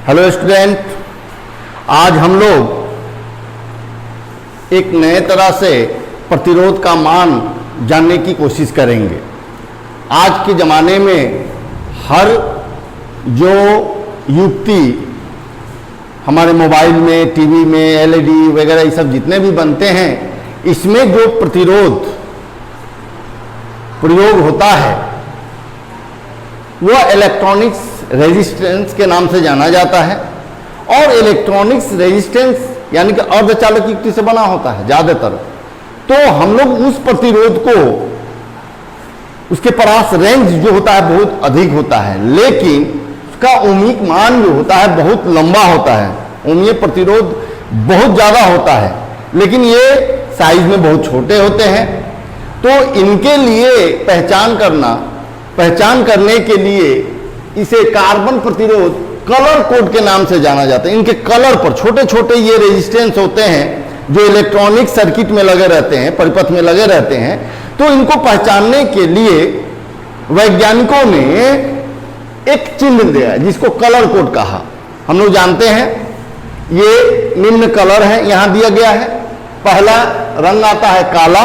Hello student, आज हम लोग एक नए तरह से प्रतिरोध का मान जानने की कोशिश करेंगे। आज के ज़माने में हर जो युक्ति हमारे मोबाइल में, टीवी में, एलईडी वगैरह ये सब जितने भी बनते हैं, इसमें जो प्रतिरोध प्रयोग होता है वह इलेक्ट्रॉनिक्स रेजिस्टेंस के नाम से जाना जाता है। और इलेक्ट्रॉनिक्स रेजिस्टेंस यानी कि अर्धचालक युक्ति से बना होता है ज़्यादातर। तो हम लोग उस प्रतिरोध को, उसके पास रेंज जो होता है बहुत अधिक होता है, लेकिन उसका ओमिक मान जो होता है बहुत लंबा होता है। ओमीय प्रतिरोध बहुत ज़्यादा होता है, लेकिन ये साइज में बहुत छोटे होते हैं। तो इनके लिए पहचान करने के लिए इसे कार्बन प्रतिरोध कलर कोड के नाम से जाना जाता है। इनके कलर पर छोटे छोटे ये रेजिस्टेंस होते हैं जो इलेक्ट्रॉनिक सर्किट में लगे रहते हैं, परिपथ में लगे रहते हैं। तो इनको पहचानने के लिए वैज्ञानिकों ने एक चिन्ह दिया जिसको कलर कोड कहा। हम लोग जानते हैं ये निम्न कलर है, यहां दिया गया है। पहला रंग आता है काला,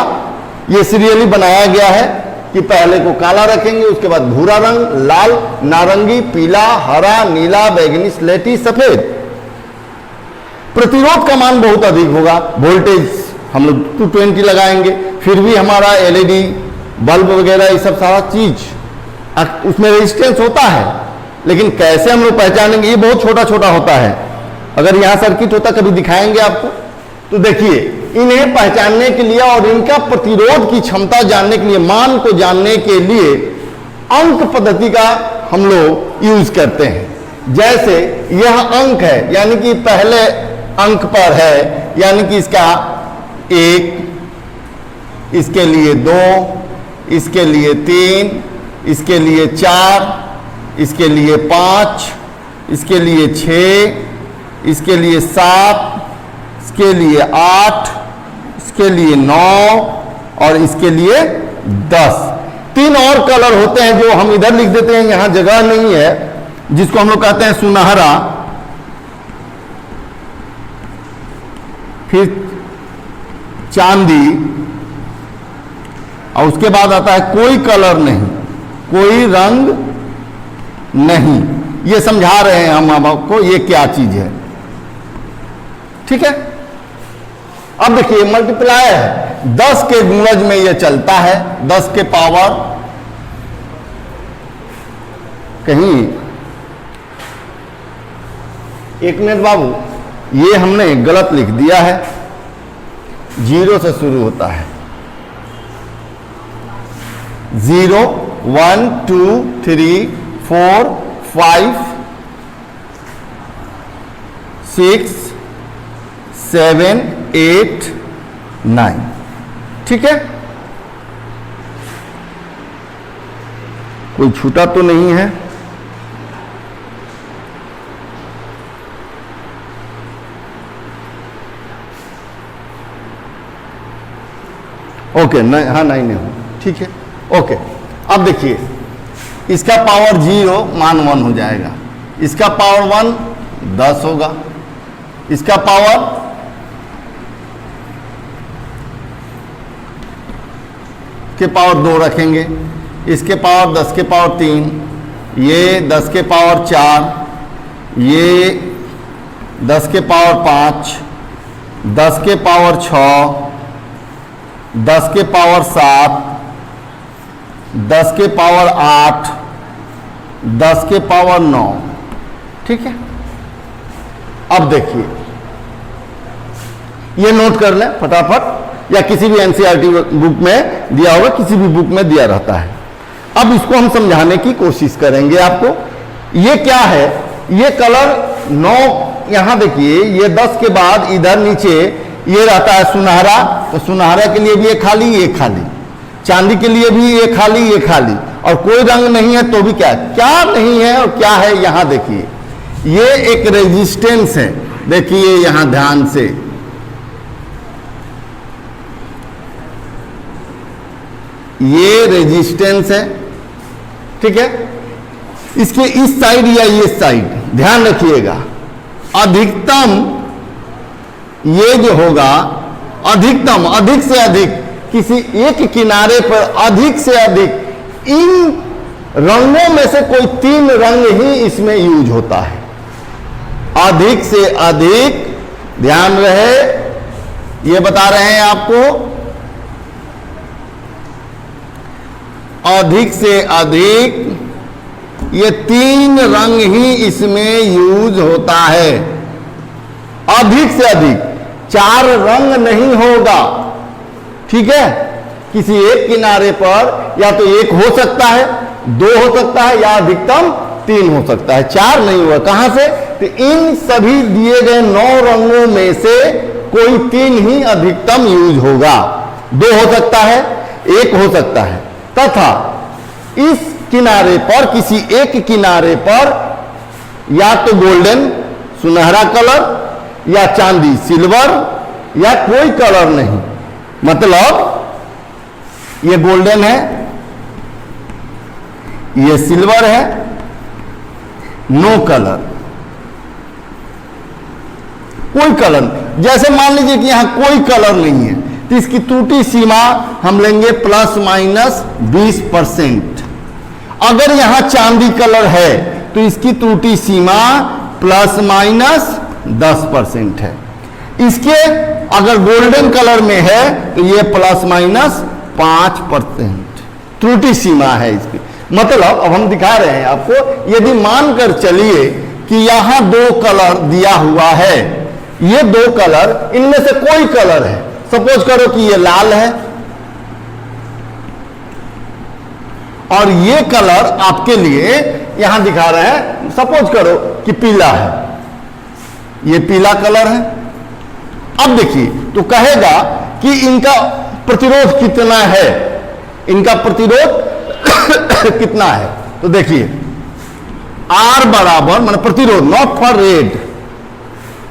ये सीरियली बनाया गया है कि पहले को काला रखेंगे, उसके बाद भूरा रंग, लाल, नारंगी, पीला, हरा, नीला, बैगनी, स्लेटी, सफेद। प्रतिरोध का मान बहुत अधिक होगा। वोल्टेज हम लोग 220 लगाएंगे, फिर भी हमारा एलईडी बल्ब वगैरह ये सब सारा चीज उसमें रेजिस्टेंस होता है, लेकिन कैसे हम लोग पहचानेंगे? ये बहुत छोटा छोटा होता है। अगर यहां सर्किट होता कभी दिखाएंगे आपको। तो देखिए, इन्हें पहचानने के लिए और इनका प्रतिरोध की क्षमता जानने के लिए, मान को जानने के लिए अंक पद्धति का हम लोग यूज करते हैं। जैसे यह अंक है, यानी कि पहले अंक पर है, यानी कि इसका 1, इसके लिए 2, इसके लिए 3, इसके लिए 4, इसके लिए 5, इसके लिए 6, इसके लिए 7, इसके लिए 8, इसके लिए 9 और इसके लिए 10। 3 और कलर होते हैं जो हम इधर लिख देते हैं, यहां जगह नहीं है, जिसको हम लोग कहते हैं सुनहरा, फिर चांदी, और उसके बाद आता है कोई कलर नहीं, कोई रंग नहीं। ये समझा रहे हैं हम आपको ये क्या चीज है। ठीक है। अब देखिए, मल्टीप्लायर है, 10 के गुणज में यह चलता है, 10 के पावर, कहीं एक मिनट बाबू, ये हमने गलत लिख दिया है। 0 से शुरू होता है। 0, 1, 2, 3, 4, 5, 6, 7, 8, 9। ठीक है। कोई छूटा तो नहीं है? ओके, नहीं, हाँ, नहीं हो। ठीक है, ओके। अब देखिए, इसका पावर 0 मान 1 हो जाएगा, इसका पावर 1 10 होगा, इसका पावर के पावर 2 रखेंगे, इसके पावर 10 के पावर 3, ये 10 के पावर 4, ये 10 के पावर 5, 10 के पावर 6, 10 के पावर 7, 10 के पावर 8, 10 के पावर 9। ठीक है। अब देखिए, ये नोट कर लें फटाफट, या किसी भी एनसीईआरटी बुक में दिया होगा, किसी भी बुक में दिया रहता है। अब इसको हम समझाने की कोशिश करेंगे आपको। ये क्या है? ये कलर 9, यहां देखिए, ये 10 के बाद इधर नीचे ये रहता है सुनहरा, तो सुनहरा के लिए भी ये खाली, ये खाली। चांदी के लिए भी ये खाली, ये खाली, और कोई रंग नहीं है तो भी क्या नहीं है और क्या है, यहां देखिए, ये एक रेजिस्टेंस है। देखिए यहां ध्यान से, ये रेजिस्टेंस है। ठीक है। इसके इस साइड या ये साइड ध्यान रखिएगा, अधिकतम ये जो होगा, अधिकतम अधिक से अधिक किसी एक किनारे पर अधिक से अधिक इन रंगों में से कोई 3 रंग ही इसमें यूज होता है। अधिक से अधिक, ध्यान रहे, ये बता रहे हैं आपको, अधिक से अधिक ये 3 रंग ही इसमें यूज होता है। अधिक से अधिक 4 रंग नहीं होगा, ठीक है। किसी एक किनारे पर या तो 1 हो सकता है, 2 हो सकता है, या अधिकतम 3 हो सकता है, 4 नहीं हुआ। कहां से? तो इन सभी दिए गए 9 रंगों में से कोई 3 ही अधिकतम यूज होगा। 2 हो सकता है, 1 हो सकता है, तथा इस किनारे पर, किसी एक किनारे पर या तो गोल्डन सुनहरा कलर, या चांदी सिल्वर, या कोई कलर नहीं। मतलब ये गोल्डन है, ये सिल्वर है, नो कलर, कोई कलर। जैसे मान लीजिए कि यहां कोई कलर नहीं है, तो इसकी त्रुटि सीमा हम लेंगे +-20%। अगर यहां चांदी कलर है तो इसकी त्रुटि सीमा +-10% है। इसके अगर गोल्डन कलर में है तो ये +-5% त्रुटि सीमा है इसकी। मतलब अब हम दिखा रहे हैं आपको, यदि मानकर चलिए कि यहां 2 कलर दिया हुआ है, ये 2 कलर, इनमें से कोई कलर है, सपोज करो कि ये लाल है और ये कलर आपके लिए यहां दिखा रहे हैं, सपोज करो कि पीला है, ये पीला कलर है। अब देखिए तो कहेगा कि इनका प्रतिरोध कितना है, इनका प्रतिरोध कितना है। तो देखिए R बराबर, मान प्रतिरोध, नॉट फॉर रेड,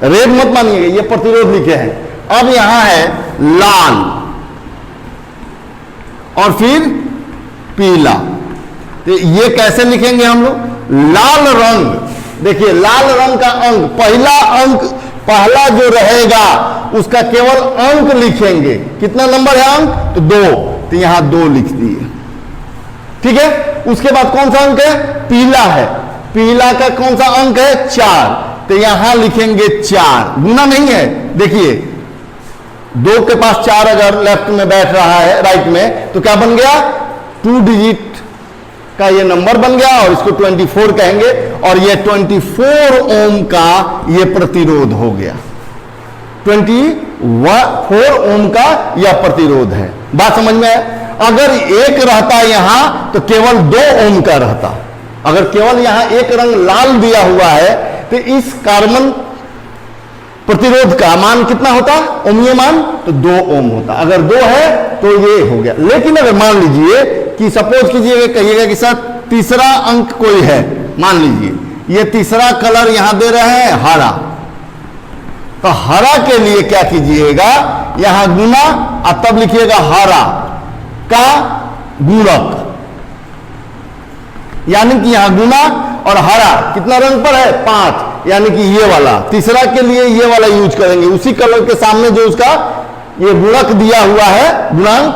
रेड मत मानिएगा, ये प्रतिरोध लिखे हैं। अब यहां है लाल और फिर पीला, तो ये कैसे लिखेंगे हम लोग? लाल रंग, देखिए लाल रंग का अंक, पहला अंक, पहला जो रहेगा उसका केवल अंक लिखेंगे। कितना नंबर है अंक? तो 2, तो यहां 2 लिख दिए, ठीक है। उसके बाद कौन सा अंक है? पीला है, पीला का कौन सा अंक है? 4, तो यहां लिखेंगे 4, गुना नहीं है। देखिए 2 के पास 4 अगर लेफ्ट में बैठ रहा है, राइट में, तो क्या बन गया? 2 डिजिट का ये नंबर बन गया और इसको 24 कहेंगे, और ये 24 ओम का ये प्रतिरोध हो गया। 24 ओम का यह प्रतिरोध है। बात समझ में है? अगर 1 रहता यहां तो केवल 2 ओम का रहता। अगर केवल यहां एक रंग लाल दिया हुआ है तो इस कार्बन प्रतिरोध का मान कितना होता? ओमीय मान, तो 2 ओम होता। अगर 2 है तो ये हो गया। लेकिन अगर मान लीजिए कि सपोज कीजिएगा, कहिएगा कि सर तीसरा अंक कोई है, मान लीजिए ये तीसरा कलर यहां दे रहे हैं हरा, तो हरा के लिए क्या कीजिएगा, यहां गुना और तब लिखिएगा हरा का गुणक, यानी कि यहां गुना और हरा कितना रंग पर है? 5, यानी कि ये वाला, तीसरा के लिए ये वाला यूज करेंगे। उसी कलर के सामने जो उसका ये गुणक दिया हुआ है, गुणांक,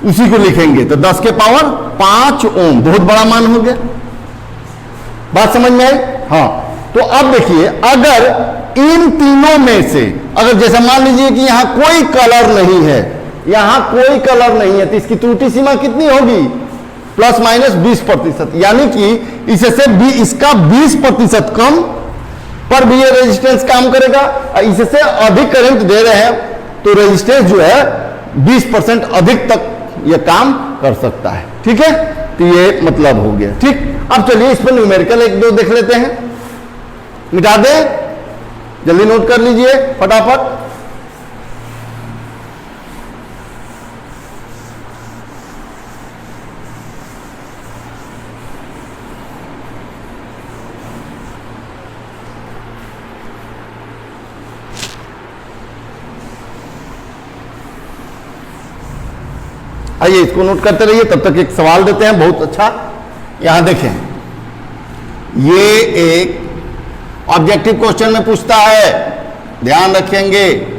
उसी को लिखेंगे। तो 10 के पावर 5 ओम, बहुत बड़ा मान हो गया। बात समझ में आई? हाँ। तो अब देखिए, अगर इन तीनों में से, अगर जैसे मान लीजिए कि यहां कोई कलर नहीं है, यहां कोई कलर नहीं है, तो इसकी त्रुटि सीमा कितनी होगी? +-20%, यानी कि इससे भी इसका 20% कम पर भी ये रेजिस्टेंस काम करेगा। इससे अधिक करंट दे रहे हैं तो रेजिस्टेंस जो है 20% अधिक तक ये काम कर सकता है, ठीक है। तो ये मतलब हो गया, ठीक। अब चलिए इस पर न्यूमेरिकल 1-2 देख लेते हैं, मिटा दें, जल्दी नोट कर लीजिए फटाफट। आइए इसको नोट करते रहिए, तब तक एक सवाल देते हैं बहुत अच्छा। यहां देखें, ये एक ऑब्जेक्टिव क्वेश्चन में पूछता है, ध्यान रखेंगे।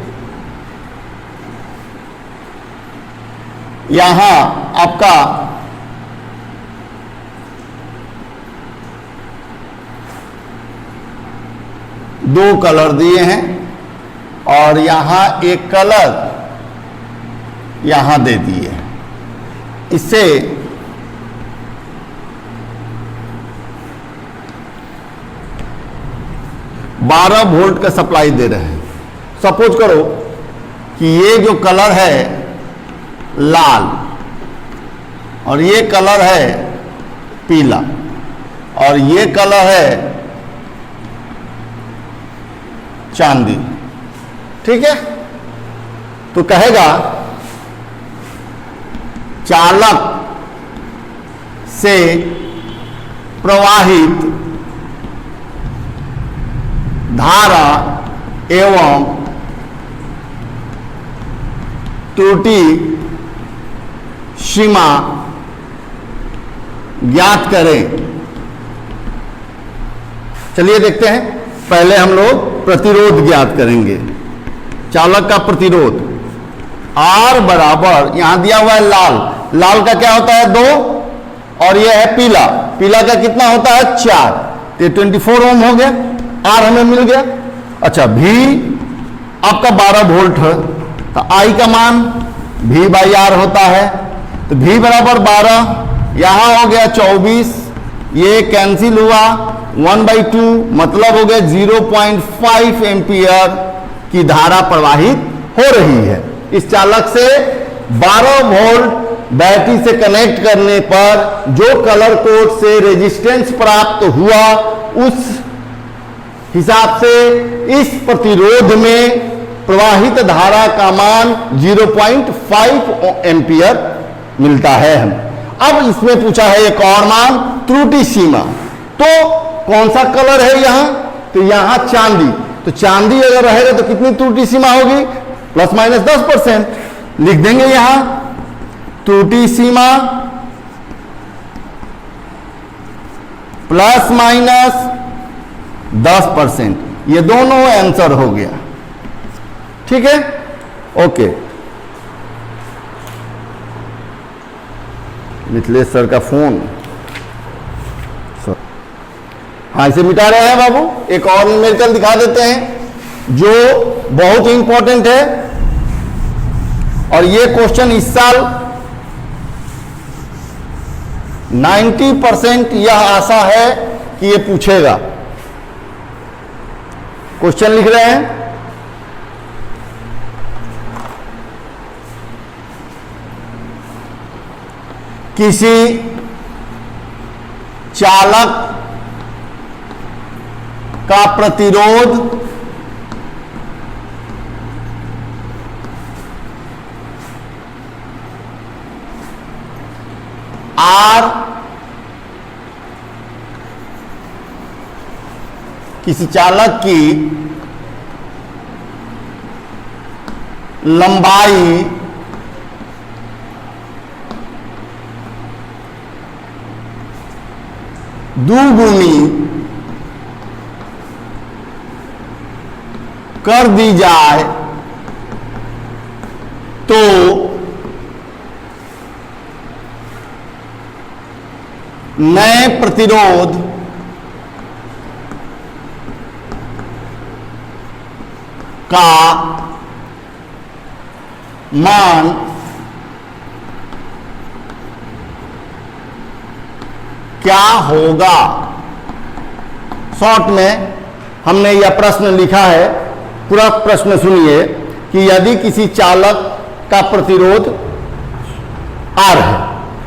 यहां आपका दो कलर दिए हैं और यहां एक कलर यहां दे दिए हैं। इससे बारह वोल्ट का सप्लाई दे रहे हैं। सपोज करो कि ये जो कलर है लाल और ये कलर है पीला और ये कलर है चांदी, ठीक है। तो कहेगा चालक से प्रवाहित धारा एवं त्रुटि सीमा ज्ञात करें। चलिए देखते हैं। पहले हम लोग प्रतिरोध ज्ञात करेंगे। चालक का प्रतिरोध R बराबर, यहां दिया हुआ है लाल, लाल का क्या होता है 2 और यह है पीला, पीला का कितना होता है 4, तो 24 ओम हो गया। R हमें मिल गया। अच्छा, V आपका 12 वोल्ट है तो I का मान V बाई R होता है, तो V बराबर 12, यहां हो गया 24, ये कैंसिल हुआ 1/2, मतलब हो गया 0.5 एम्पियर की धारा प्रवाहित हो रही है। इस चालक से 12 वोल्ट बैटरी से कनेक्ट करने पर जो कलर कोड से रेजिस्टेंस प्राप्त हुआ उस हिसाब से इस प्रतिरोध में प्रवाहित धारा का मान 0.5 एम्पियर मिलता है। हम अब इसमें पूछा है एक और मान त्रुटि सीमा। तो कौन सा कलर है यहां, तो यहां चांदी, तो चांदी अगर रहेगा तो कितनी त्रुटि सीमा होगी ±10%। लिख देंगे यहां त्रुटि सीमा ±10%। ये दोनों आंसर हो गया, ठीक है, ओके। मिथिलेश सर का फोन, हाँ इसे मिटा रहे हैं बाबू। एक और न्यूमेरिकल दिखा देते हैं जो बहुत इंपॉर्टेंट है और ये क्वेश्चन इस साल 90% यह आशा है कि ये पूछेगा। क्वेश्चन लिख रहे हैं, किसी चालक का प्रतिरोध R किसी चालक की लंबाई दुगुनी कर दी जाए तो नए प्रतिरोध का मान क्या होगा। शॉर्ट में हमने यह प्रश्न लिखा है, पूरा प्रश्न सुनिए कि यदि किसी चालक का प्रतिरोध R है,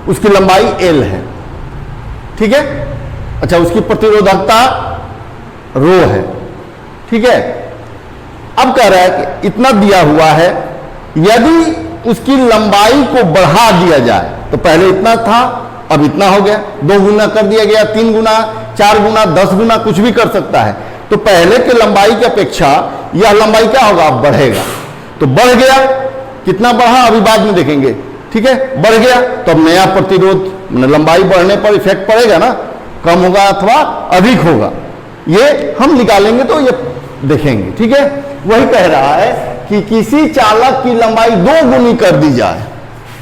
उसकी लंबाई L है, ठीक है। अच्छा, उसकी प्रतिरोधकता ρ है, ठीक है। अब कह रहा है कि इतना दिया हुआ है, यदि उसकी लंबाई को बढ़ा दिया जाए, तो पहले इतना था अब इतना हो गया, 2 गुना कर दिया गया, 3 गुना, 4 गुना, 10 गुना, कुछ भी कर सकता है। तो पहले के लंबाई की अपेक्षा यह लंबाई क्या होगा, बढ़ेगा। तो बढ़ गया, कितना बढ़ा अभी बाद में देखेंगे, ठीक है। बढ़ गया तो अब नया प्रतिरोध, लंबाई बढ़ने पर इफेक्ट पड़ेगा ना, कम होगा अथवा अधिक होगा। ये हम निकालेंगे तो ये देखेंगे, ठीक है। वही कह रहा है कि किसी चालक की लंबाई 2 गुनी कर दी जाए,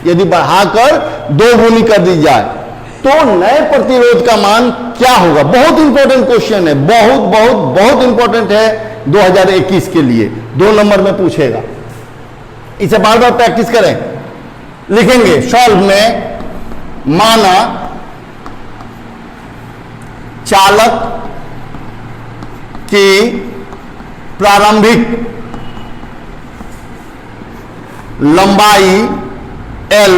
यदि बढ़ाकर 2 गुनी कर दी जाए तो नए प्रतिरोध का मान क्या होगा। बहुत इंपॉर्टेंट क्वेश्चन है, बहुत बहुत बहुत इंपॉर्टेंट है 2021 के लिए, 2 नंबर में पूछेगा। इसे बार बार प्रैक्टिस करें। लिखेंगे सॉल्व में, माना चालक की प्रारंभिक लंबाई L,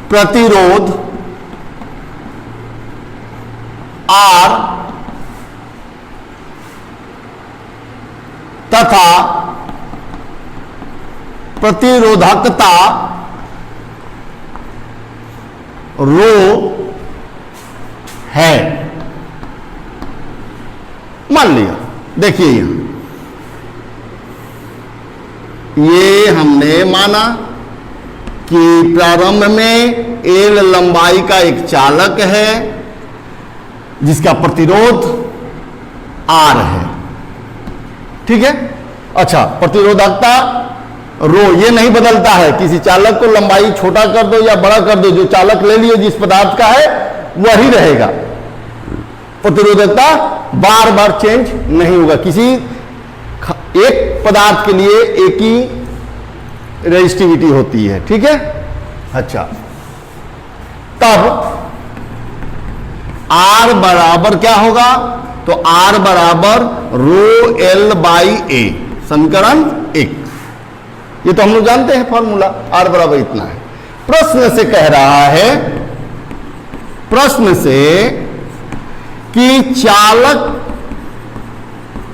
प्रतिरोध R तथा प्रतिरोधकता रो है। मान लिया, देखिए यहां ये हमने माना कि प्रारंभ में एल लंबाई का एक चालक है जिसका प्रतिरोध आर है, ठीक है। अच्छा, प्रतिरोधकता रो ये नहीं बदलता है, किसी चालक को लंबाई छोटा कर दो या बड़ा कर दो, जो चालक ले लिए जिस पदार्थ का है वही रहेगा। प्रतिरोधकता बार बार चेंज नहीं होगा, किसी एक पदार्थ के लिए एक ही रेजिस्टिविटी होती है, ठीक है। अच्छा, तब R बराबर क्या होगा, तो R बराबर रो L बाई ए, समीकरण 1। ये तो हम लोग जानते हैं फॉर्मूला, R बराबर इतना है। प्रश्न से कह रहा है, प्रश्न से कि चालक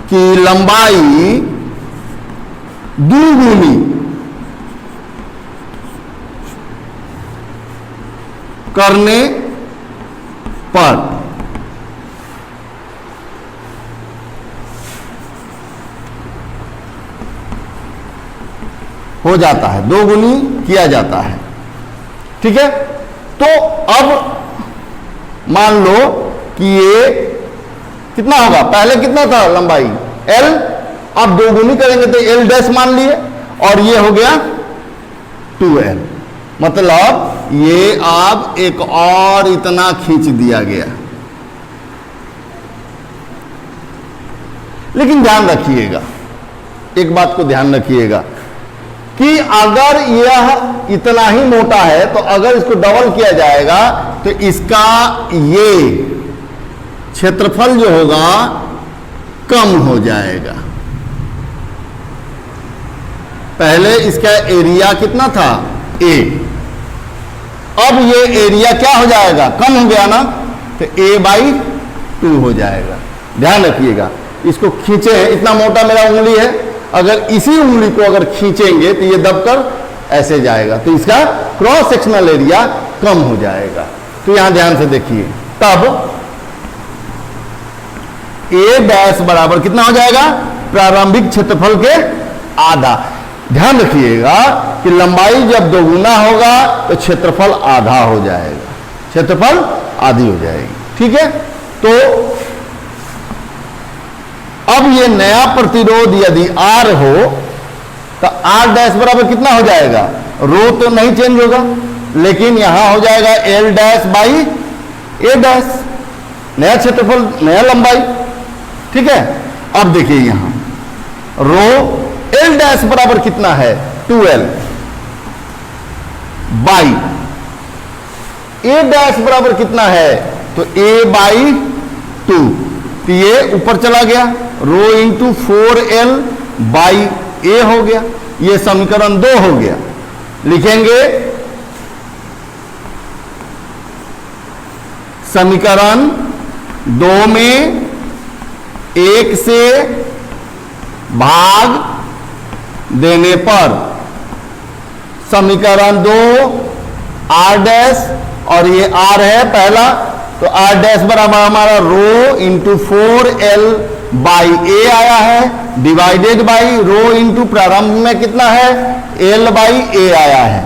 की लंबाई द्विगुनी करने पर हो जाता है, 2 गुनी किया जाता है, ठीक है। तो अब मान लो कि ये कितना होगा, पहले कितना था लंबाई L, अब 2 गुनी करेंगे तो L डैश मान लिए और ये हो गया 2L, मतलब ये अब एक और इतना खींच दिया गया। लेकिन ध्यान रखिएगा, एक बात को ध्यान रखिएगा कि अगर यह इतना ही मोटा है तो अगर इसको डबल किया जाएगा तो इसका ये क्षेत्रफल जो होगा कम हो जाएगा। पहले इसका एरिया कितना था A, अब ये एरिया क्या हो जाएगा, कम हो गया ना, तो A/2 हो जाएगा। ध्यान रखिएगा, इसको खींचे, इतना मोटा मेरा उंगली है, अगर इसी उंगली को अगर खींचेंगे तो ये दबकर ऐसे जाएगा, तो इसका क्रॉस सेक्शनल एरिया कम हो जाएगा। तो यहां ध्यान से देखिए, तब A डैश बराबर कितना हो जाएगा, प्रारंभिक क्षेत्रफल के आधा। ध्यान रखिएगा कि लंबाई जब 2 गुना होगा तो क्षेत्रफल आधा हो जाएगा, क्षेत्रफल आधी हो जाएगी, ठीक है। तो अब ये नया प्रतिरोध यदि R हो तो R डैश बराबर कितना हो जाएगा, रो तो नहीं चेंज होगा, लेकिन यहां हो जाएगा L dash by A dash, नया क्षेत्रफल नया लंबाई, ठीक है। अब देखिए यहां रो L डैश बराबर कितना है, 2L बाई A डैश बराबर कितना है, तो A/2, तो ये ऊपर चला गया, रो इंटू 4L बाई A हो गया, ये समीकरण 2 हो गया। लिखेंगे समीकरण 2 में 1 से भाग देने पर समीकरण 2 R डैश, और ये R है पहला, तो R डैश बराबर हमारा रो इंटू 4L बाई A आया है, डिवाइडेड बाई रो इंटू प्रारंभ में कितना है L बाई A आया है,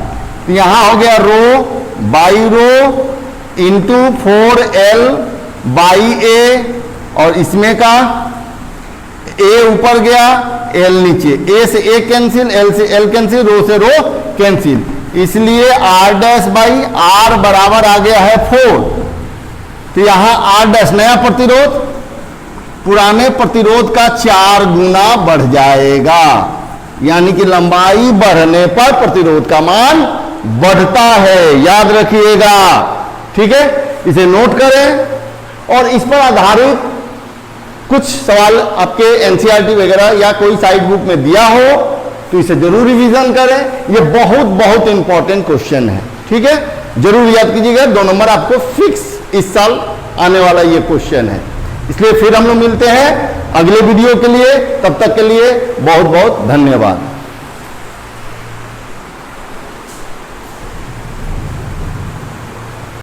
तो यहां हो गया row by row into 4L by A, और इसमें का ए ऊपर गया, एल नीचे, ए से ए कैंसिल, एल से एल कैंसिल, रो से रो कैंसिल, इसलिए आर डैश बाई आर बराबर आ गया है 4। तो यहां आर डैश नया प्रतिरोध पुराने प्रतिरोध का 4 गुना बढ़ जाएगा, यानी कि लंबाई बढ़ने पर प्रतिरोध का मान बढ़ता है, याद रखिएगा। ठीक है, इसे नोट करें और इस पर आधारित कुछ सवाल आपके एनसीईआरटी वगैरह या कोई साइड बुक में दिया हो तो इसे जरूर रिवीजन करें, ये बहुत बहुत इंपॉर्टेंट क्वेश्चन है। ठीक है, जरूर याद कीजिएगा, 2 नंबर आपको फिक्स इस साल आने वाला ये क्वेश्चन है। इसलिए फिर हम लोग मिलते हैं अगले वीडियो के लिए, तब तक के लिए बहुत बहुत धन्यवाद।